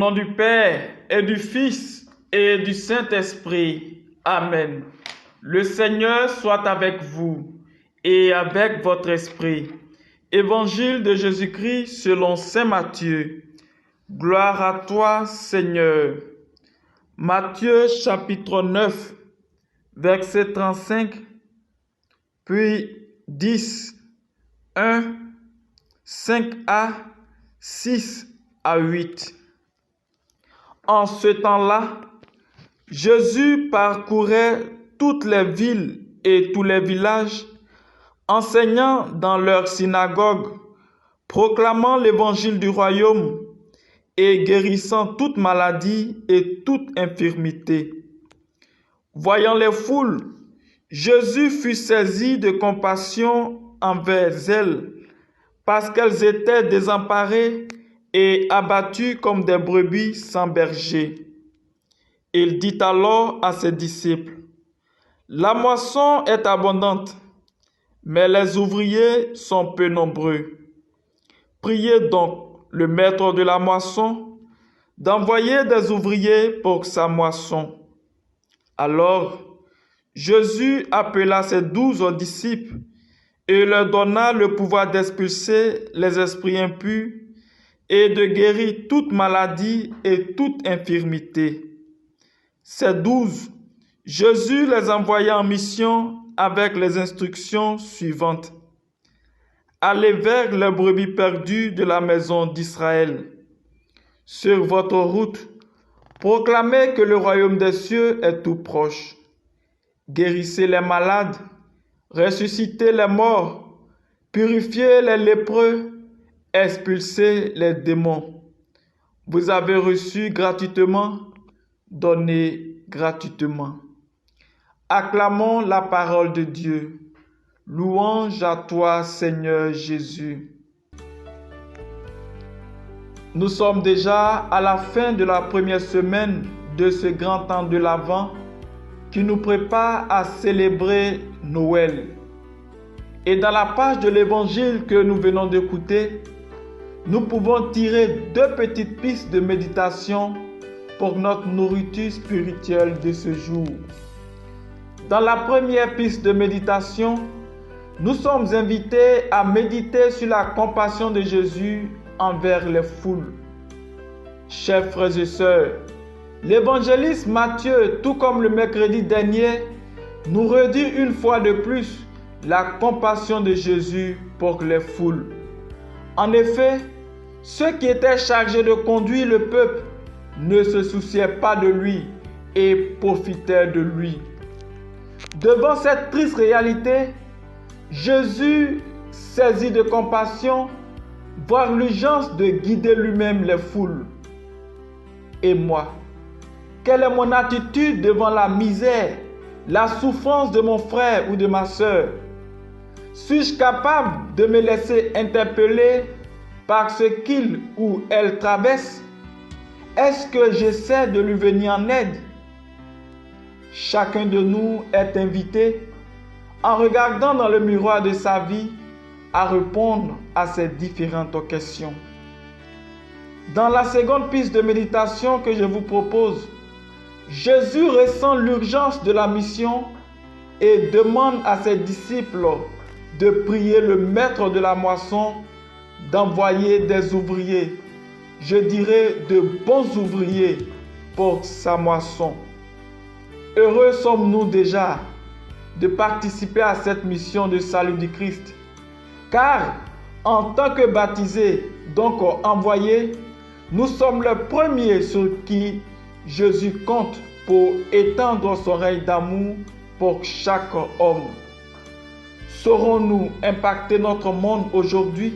nom du Père et du Fils et du Saint-Esprit. Amen. Le Seigneur soit avec vous et avec votre esprit. Évangile de Jésus-Christ selon saint Matthieu. Gloire à toi, Seigneur. Matthieu chapitre 9, verset 35, puis 10, 1, 5a, 6 à 8. En ce temps-là, Jésus parcourait toutes les villes et tous les villages, enseignant dans leurs synagogues, proclamant l'évangile du royaume et guérissant toute maladie et toute infirmité. Voyant les foules, Jésus fut saisi de compassion envers elles, parce qu'elles étaient désemparées et abattues comme des brebis sans berger. Il dit alors à ses disciples, « La moisson est abondante, mais les ouvriers sont peu nombreux. Priez donc le maître de la moisson d'envoyer des ouvriers pour sa moisson. » Alors, Jésus appela ses 12 disciples et leur donna le pouvoir d'expulser les esprits impurs et de guérir toute maladie et toute infirmité. Ces 12, Jésus les envoya en mission avec les instructions suivantes. Allez vers les brebis perdues de la maison d'Israël. Sur votre route, proclamez que le royaume des cieux est tout proche. Guérissez les malades, ressuscitez les morts, purifiez les lépreux, expulsez les démons. Vous avez reçu gratuitement, donnez gratuitement. Acclamons la parole de Dieu. Louange à toi, Seigneur Jésus. Nous sommes déjà à la fin de la première semaine de ce grand temps de l'Avent qui nous prépare à célébrer Noël. Et dans la page de l'Évangile que nous venons d'écouter, nous pouvons tirer 2 petites pistes de méditation pour notre nourriture spirituelle de ce jour. Dans la première piste de méditation, nous sommes invités à méditer sur la compassion de Jésus envers les foules. Chers frères et sœurs, l'évangéliste Matthieu, tout comme le mercredi dernier, nous redit une fois de plus la compassion de Jésus pour les foules. En effet, ceux qui étaient chargés de conduire le peuple ne se souciaient pas de lui et profitaient de lui. Devant cette triste réalité, Jésus, saisi de compassion, voit l'urgence de guider lui-même les foules. Et moi, quelle est mon attitude devant la misère, la souffrance de mon frère ou de ma sœur? Suis-je capable de me laisser interpeller par ce qu'il ou elle traverse? Est-ce que j'essaie de lui venir en aide? Chacun de nous est invité, en regardant dans le miroir de sa vie, à répondre à ces différentes questions. Dans la seconde piste de méditation que je vous propose, Jésus ressent l'urgence de la mission et demande à ses disciples de prier le maître de la moisson d'envoyer des ouvriers, je dirais de bons ouvriers pour sa moisson. Heureux sommes-nous déjà de participer à cette mission de salut du Christ, car en tant que baptisés, donc envoyés, nous sommes les premiers sur qui Jésus compte pour étendre son règne d'amour pour chaque homme. Saurons-nous impacter notre monde aujourd'hui?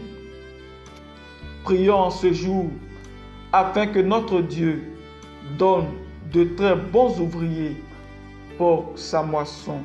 Prions en ce jour afin que notre Dieu donne de très bons ouvriers pour sa moisson.